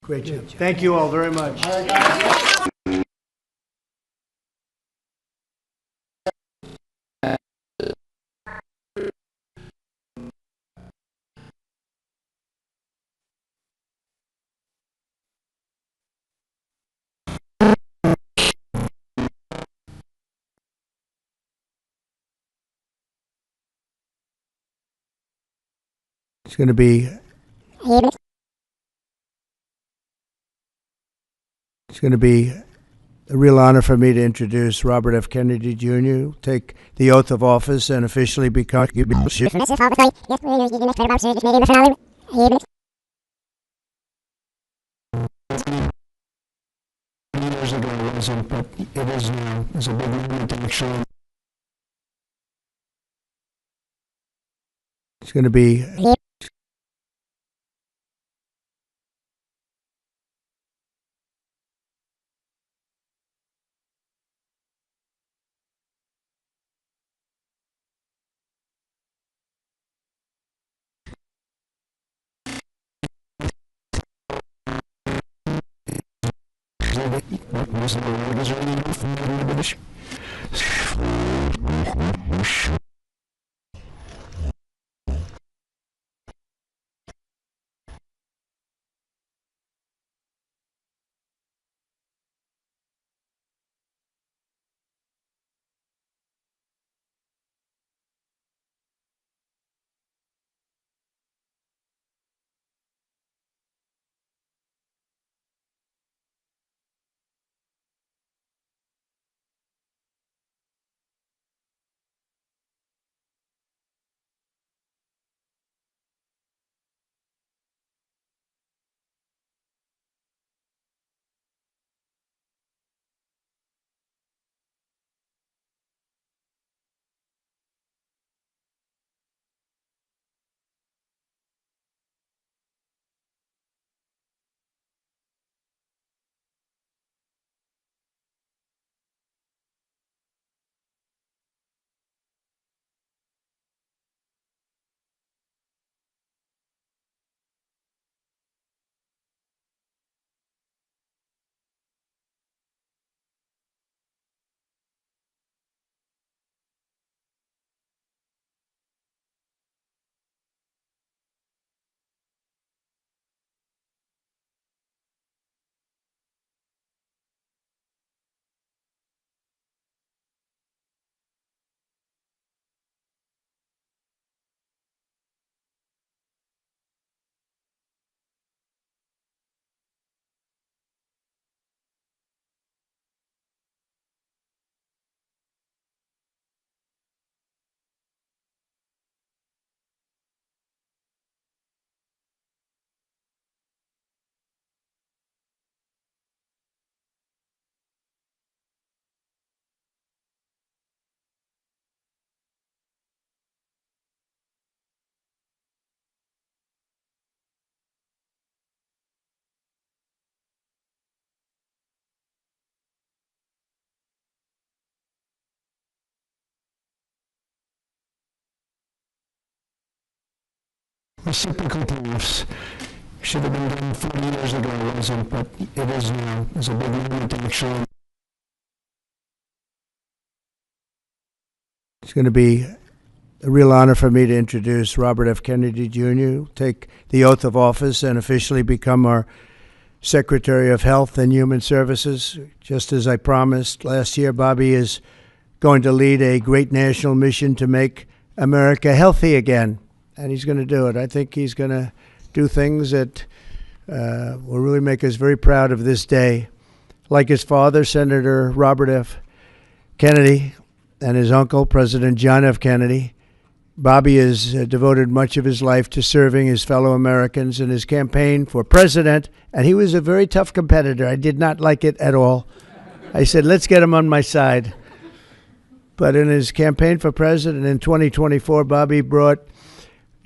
Great job. Thank you all very much. It's going to be a real honor for me to introduce Robert F. Kennedy Jr., take the oath of office and officially become. Years ago it wasn't, but it is now. It's a big moment to make sure. It's going to be. Reciprocal tariffs should have been done 40 years ago, it wasn't, but it is now. It's a big moment to make sure. It's going to be a real honor for me to introduce Robert F. Kennedy Jr., take the oath of office and officially become our Secretary of Health and Human Services. Just as I promised last year, Bobby is going to lead a great national mission to make America healthy again. And he's going to do it. I think he's going to do things that will really make us very proud of this day. Like his father, Senator Robert F. Kennedy, and his uncle, President John F. Kennedy, Bobby has devoted much of his life to serving his fellow Americans in his campaign for president, and he was a very tough competitor. I did not like it at all. I said, let's get him on my side. But in his campaign for president in 2024, Bobby brought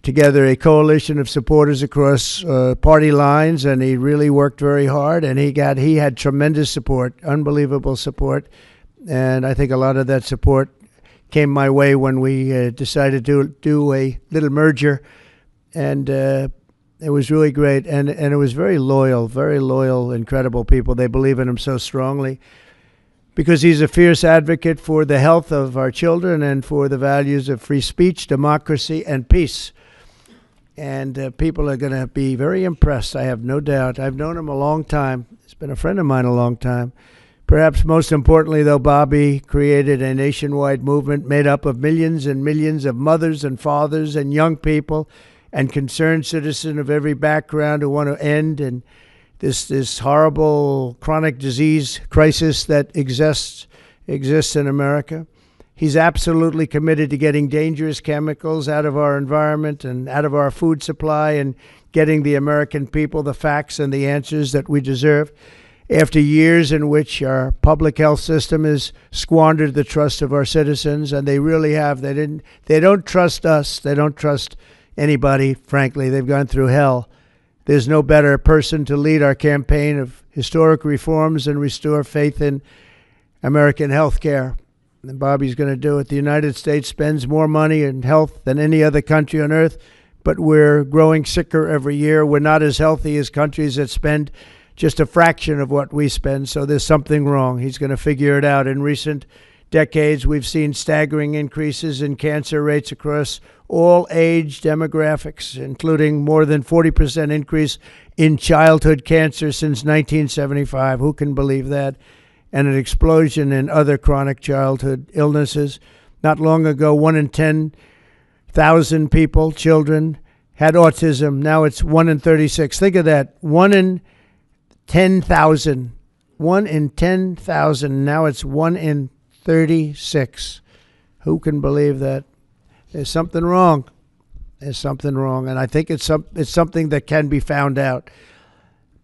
together a coalition of supporters across party lines, and he really worked very hard, and he had tremendous support, unbelievable support, and I think a lot of that support came my way when we decided to do a little merger, and it was really great, and it was very loyal, incredible people. They believe in him so strongly because he's a fierce advocate for the health of our children and for the values of free speech, democracy, and peace. And people are going to be very impressed, I have no doubt. I've known him a long time. He's been a friend of mine a long time. Perhaps most importantly, though, Bobby created a nationwide movement made up of millions and millions of mothers and fathers and young people and concerned citizens of every background who want to end and this horrible chronic disease crisis that exists in America. He's absolutely committed to getting dangerous chemicals out of our environment and out of our food supply and getting the American people the facts and the answers that we deserve. After years in which our public health system has squandered the trust of our citizens, and they really have. They don't trust us. They don't trust anybody, frankly. They've gone through hell. There's no better person to lead our campaign of historic reforms and restore faith in American health care. And Bobby's going to do it. The United States spends more money in health than any other country on earth, but we're growing sicker every year. We're not as healthy as countries that spend just a fraction of what we spend, so there's something wrong. He's going to figure it out. In recent decades, we've seen staggering increases in cancer rates across all age demographics, including more than 40% increase in childhood cancer since 1975. Who can believe that? And an explosion in other chronic childhood illnesses. Not long ago, 1 in 10,000 people, children, had autism. Now it's 1 in 36. Think of that. 1 in 10,000. 1 in 10,000. Now it's 1 in 36. Who can believe that? There's something wrong. There's something wrong. And I think it's something that can be found out.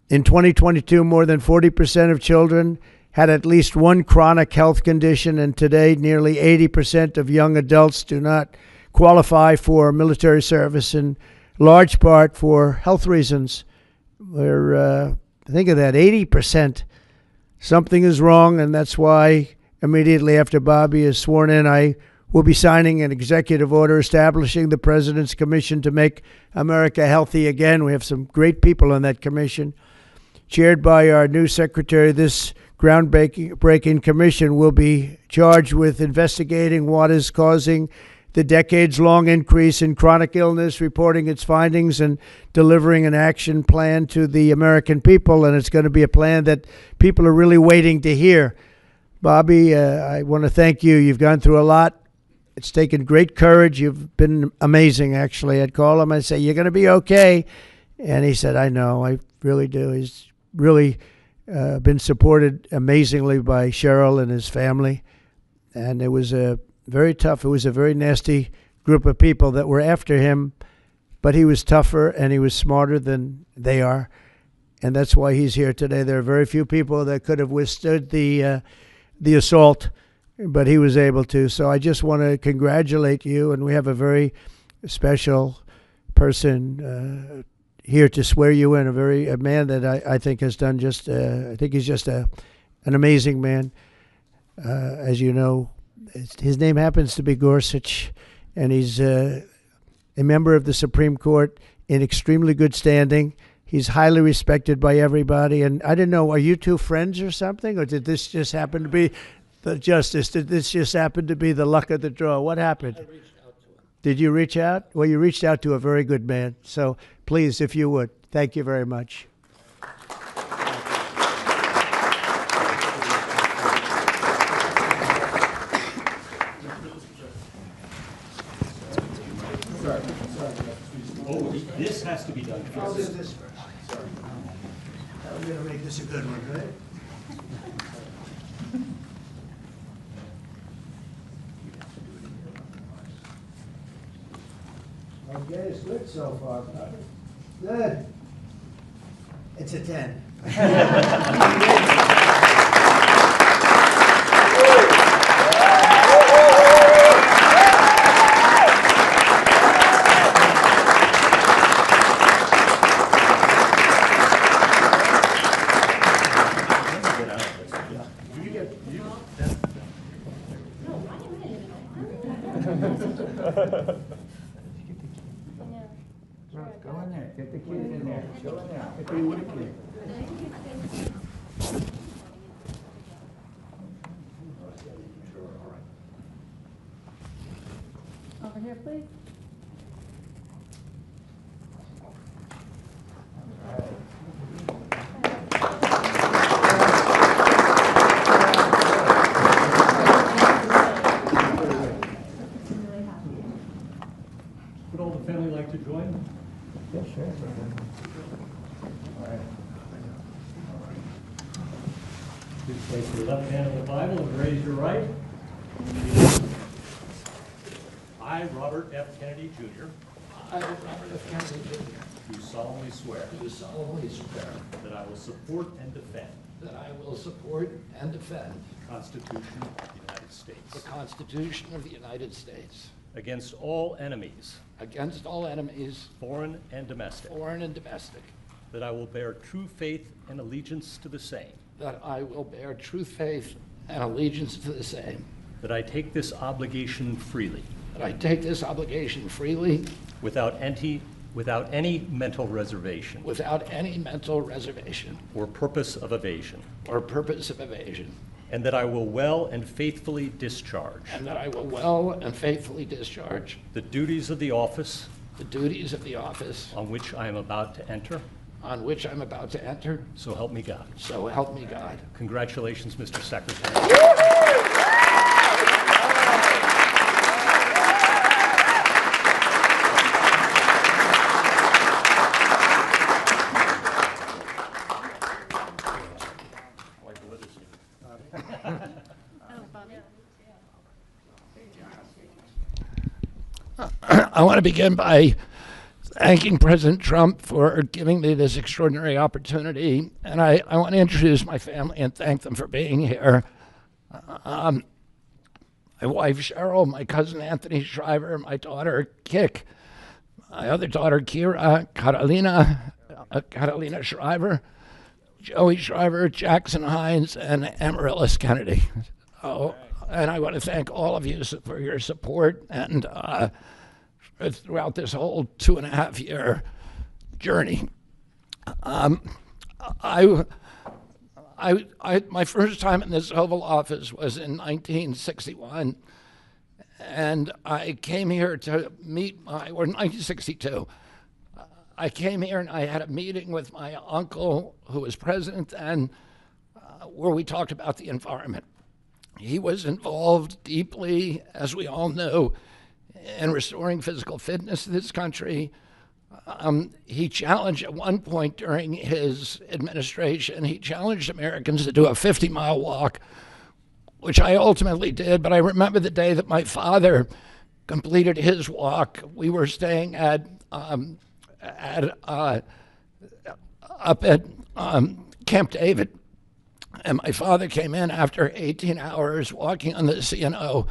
In 2022, more than 40% of children had at least one chronic health condition, and today nearly 80% of young adults do not qualify for military service, in large part for health reasons. Think of that, 80%. Something is wrong, and that's why immediately after Bobby is sworn in, I will be signing an executive order establishing the President's Commission to Make America Healthy Again. We have some great people on that commission. Chaired by our new secretary, this groundbreaking commission will be charged with investigating what is causing the decades-long increase in chronic illness, reporting its findings, and delivering an action plan to the American people. And it's going to be a plan that people are really waiting to hear. Bobby, I want to thank you. You've gone through a lot. It's taken great courage. You've been amazing, actually. I'd call him and say, you're going to be okay. And he said, I know, I really do. He's really been supported amazingly by Cheryl and his family. And it was very tough. It was a very nasty group of people that were after him, but he was tougher and he was smarter than they are. And that's why he's here today. There are very few people that could have withstood the assault, but he was able to. So I just want to congratulate you, and we have a very special person here to swear you in, a man that I think has done just, I think he's just an amazing man. As you know, his name happens to be Gorsuch, and he's a member of the Supreme Court in extremely good standing. He's highly respected by everybody. And I didn't know, are you two friends or something? Or did this just happen to be the justice? Did this just happen to be the luck of the draw? What happened? I reached out to him. Did you reach out? Well, you reached out to a very good man. So please, if you would, thank you very much. This has to be done first. I'll do this first. Sorry. I'm going to make this a good one, right? Yeah, it's good so far. Good. It's a 10. Go in there. Get the kid in there. Go in there. Get the kid. Over here, please. Would all the family like to join? Yeah, sure. All right. Please place your left hand on the Bible and raise your right. I, Robert F. Kennedy Jr. I, Robert F. Kennedy Jr. Do solemnly swear do solemnly swear that I will support and defend that I will support and defend the Constitution of the United States the Constitution of the United States against all enemies, against all enemies, foreign and domestic, that I will bear true faith and allegiance to the same, that I will bear true faith and allegiance to the same, that I take this obligation freely, that I take this obligation freely without any mental reservation or purpose of evasion, and that I will well and faithfully discharge the duties of the office on which I am about to enter. So help me God. Congratulations, Mr. Secretary. I want to begin by thanking President Trump for giving me this extraordinary opportunity, and I want to introduce my family and thank them for being here. My wife Cheryl, my cousin Anthony Shriver, my daughter Kik, my other daughter Kira, Catalina Shriver, Joey Shriver, Jackson Hines, and Amaryllis Kennedy. And I want to thank all of you for your support and throughout this whole 2.5-year journey. My first time in this Oval Office was in 1961, and I came here to meet or 1962. I came here and I had a meeting with my uncle, who was president then, where we talked about the environment. He was involved deeply, as we all know, in restoring physical fitness in this country. He challenged at one point during his administration, he challenged Americans to do a 50-mile walk, which I ultimately did. But I remember the day that my father completed his walk. We were staying up at Camp David. And my father came in after 18 hours walking on the C&O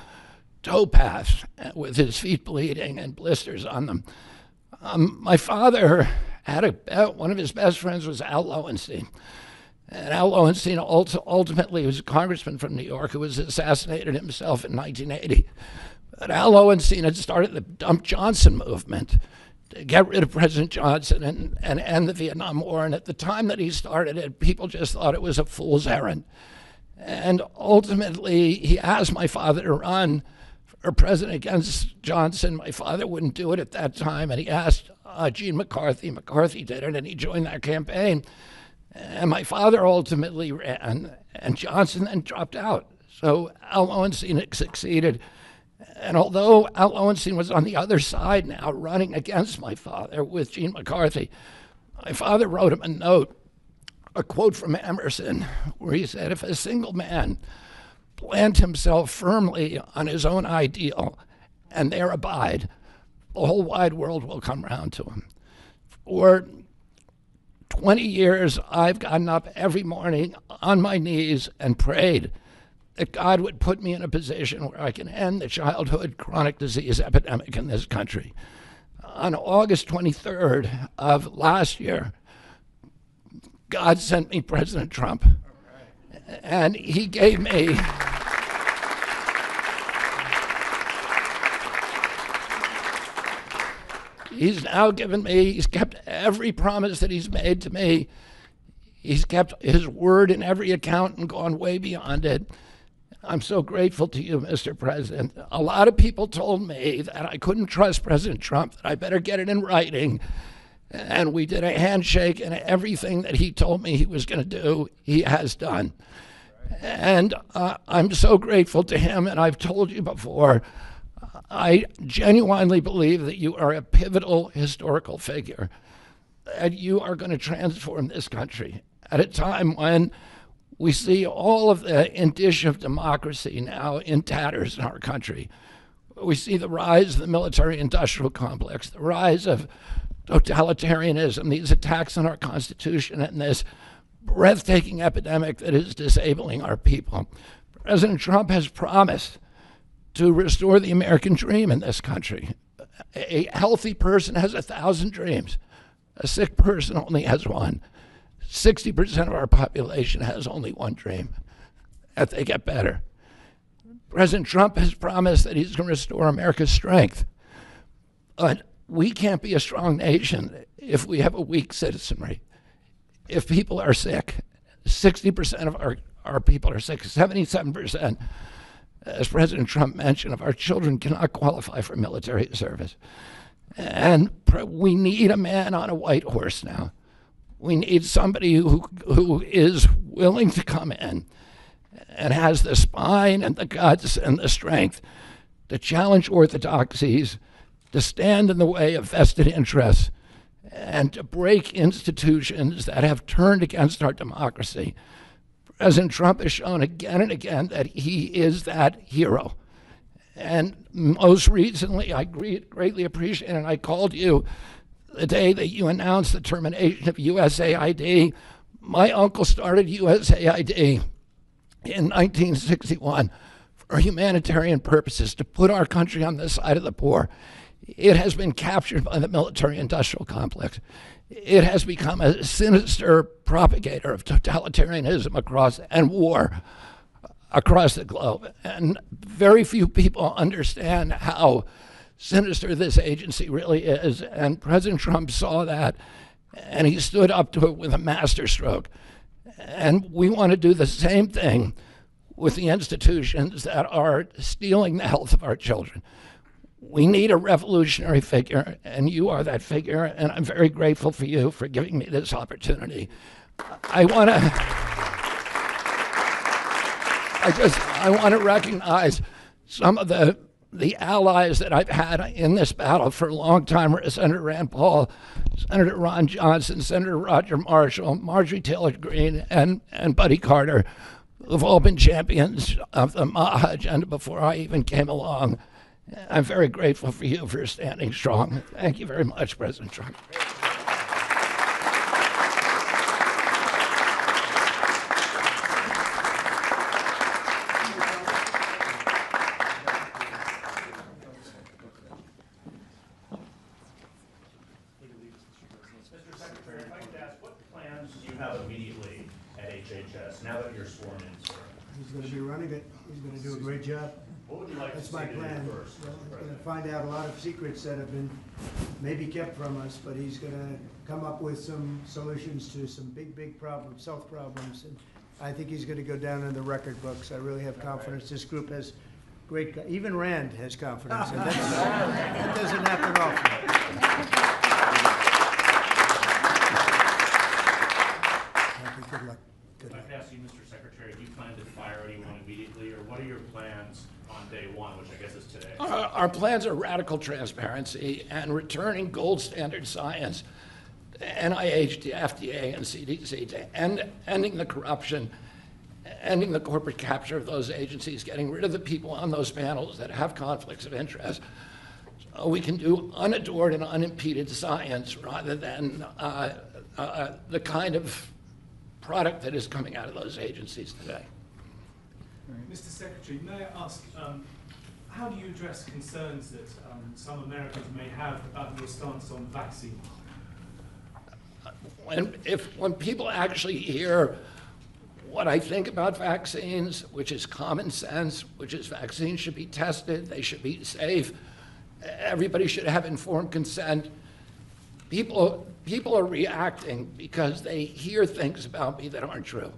towpath with his feet bleeding and blisters on them. My father had one of his best friends was Al Lowenstein. And Al Lowenstein ultimately was a congressman from New York who was assassinated himself in 1980. But Al Lowenstein had started the Dump Johnson movement to get rid of President Johnson and end the Vietnam War. And at the time that he started it, people just thought it was a fool's errand. And ultimately, he asked my father to run for president against Johnson. My father wouldn't do it at that time, and he asked Gene McCarthy. McCarthy did it, and he joined that campaign. And my father ultimately ran, and Johnson then dropped out. So Al Lowenstein succeeded. And although Al Lowenstein was on the other side now, running against my father with Gene McCarthy, my father wrote him a note, a quote from Emerson, where he said, "If a single man plant himself firmly on his own ideal and there abide, the whole wide world will come around to him. For 20 years, I've gotten up every morning on my knees and prayed that God would put me in a position where I can end the childhood chronic disease epidemic in this country. On August 23rd of last year, God sent me President Trump. And he gave me he's now given me, he's kept every promise that he's made to me. He's kept his word in every account and gone way beyond it. I'm so grateful to you, Mr. President. A lot of people told me that I couldn't trust President Trump, that I better get it in writing. And we did a handshake, and everything that he told me he was going to do, he has done. And I'm so grateful to him, and I've told you before, I genuinely believe that you are a pivotal historical figure, that you are going to transform this country at a time when we see all of the indicia of democracy now in tatters in our country. We see the rise of the military-industrial complex, the rise of totalitarianism, these attacks on our Constitution, and this breathtaking epidemic that is disabling our people. President Trump has promised to restore the American dream in this country. A healthy person has 1,000 dreams. A sick person only has one. 60% of our population has only one dream, that they get better. President Trump has promised that he's going to restore America's strength. But we can't be a strong nation if we have a weak citizenry. If people are sick, 60% of our people are sick, 77%, as President Trump mentioned, of our children cannot qualify for military service. And we need a man on a white horse now. We need somebody who is willing to come in and has the spine and the guts and the strength to challenge orthodoxies, to stand in the way of vested interests, and to break institutions that have turned against our democracy. President Trump has shown again and again that he is that hero. And most recently, I greatly appreciate it, and I called you the day that you announced the termination of USAID. My uncle started USAID in 1961 for humanitarian purposes, to put our country on the side of the poor. It has been captured by the military-industrial complex. It has become a sinister propagator of totalitarianism and war across the globe. And very few people understand how sinister this agency really is. And President Trump saw that, and he stood up to it with a masterstroke. And we want to do the same thing with the institutions that are stealing the health of our children. We need a revolutionary figure, and you are that figure, and I'm very grateful for you for giving me this opportunity. I want to recognize some of the allies that I've had in this battle for a long time: Senator Rand Paul, Senator Ron Johnson, Senator Roger Marshall, Marjorie Taylor Greene, and Buddy Carter, who've all been champions of the MAHA agenda before I even came along. I'm very grateful for you for standing strong. Thank you very much, President Trump. Mr. Secretary, if I could ask, what plans do you have immediately at HHS now that you're sworn in, sir? He's going to be running it. He's going to do a great job. What would you like That's to see my to do plan. first, Well, Mr. he's going President? to find out a lot of secrets that have been maybe kept from us, but he's going to come up with some solutions to some big problems, health problems. And I think he's going to go down in the record books. I really have confidence. This group has great, even Rand has confidence, and that doesn't happen often. Thank you. Good luck. Good If I luck. could ask you, Mr. Secretary, do you plan to fire anyone immediately, or what are your plans on day one, which I guess is today? Our plans are radical transparency and returning gold standard science to NIH, to FDA, and CDC, to ending the corruption, ending the corporate capture of those agencies, getting rid of the people on those panels that have conflicts of interest. we can do unadored and unimpeded science rather than the kind of product that is coming out of those agencies today. Mr. Secretary, may I ask, how do you address concerns that some Americans may have about your stance on vaccines? When people actually hear what I think about vaccines, which is common sense, which is vaccines should be tested, they should be safe, everybody should have informed consent, people are reacting because they hear things about me that aren't true.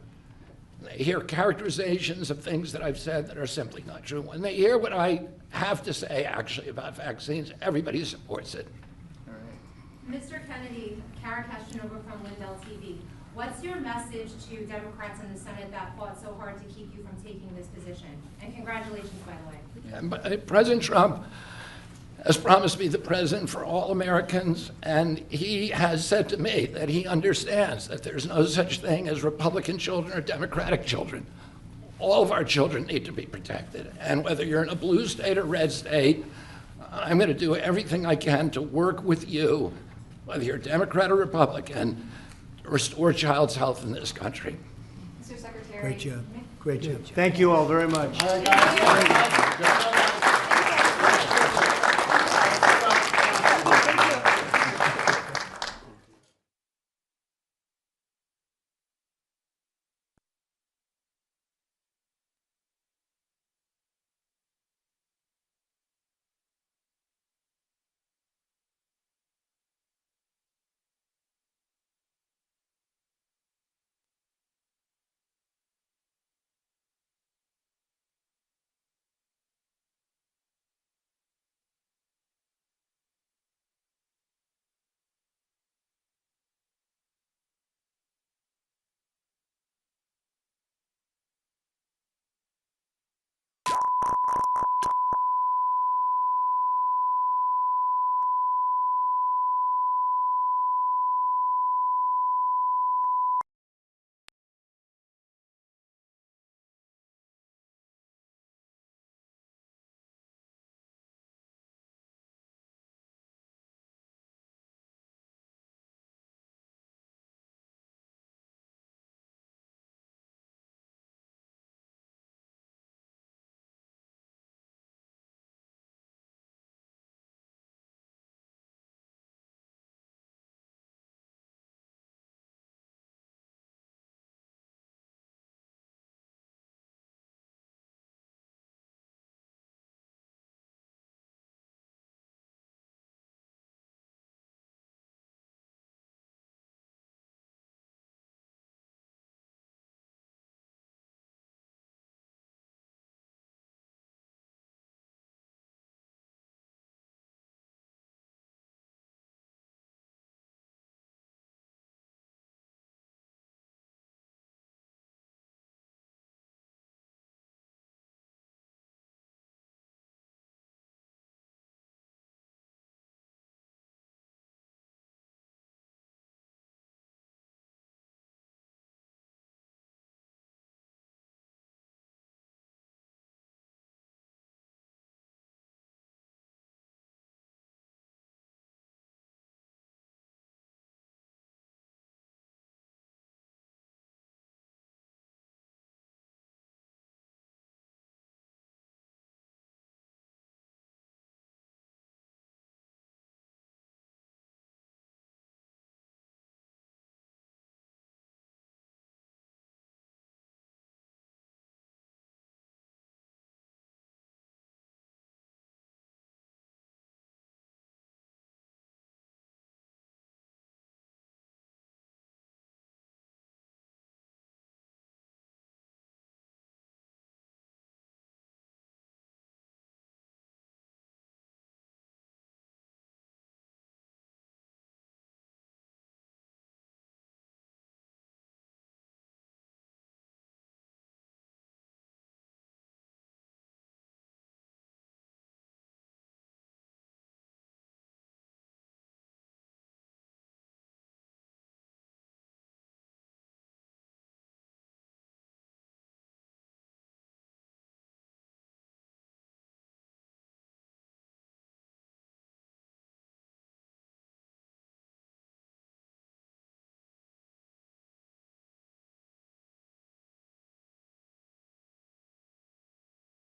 They hear characterizations of things that I've said that are simply not true. When they hear what I have to say actually about vaccines, everybody supports it. Mr. Kennedy, Kara Castronovo from Lindell TV. What's your message to Democrats in the Senate that fought so hard to keep you from taking this position? And congratulations, by the way. President Trump has promised me the president for all Americans, and he has said to me that he understands that there's no such thing as Republican children or Democratic children. All of our children need to be protected, and whether you're in a blue state or red state, I'm going to do everything I can to work with you, whether you're Democrat or Republican, to restore child's health in this country. Mr. Secretary. Great job. Great job. Thank you all very much. All right, guys.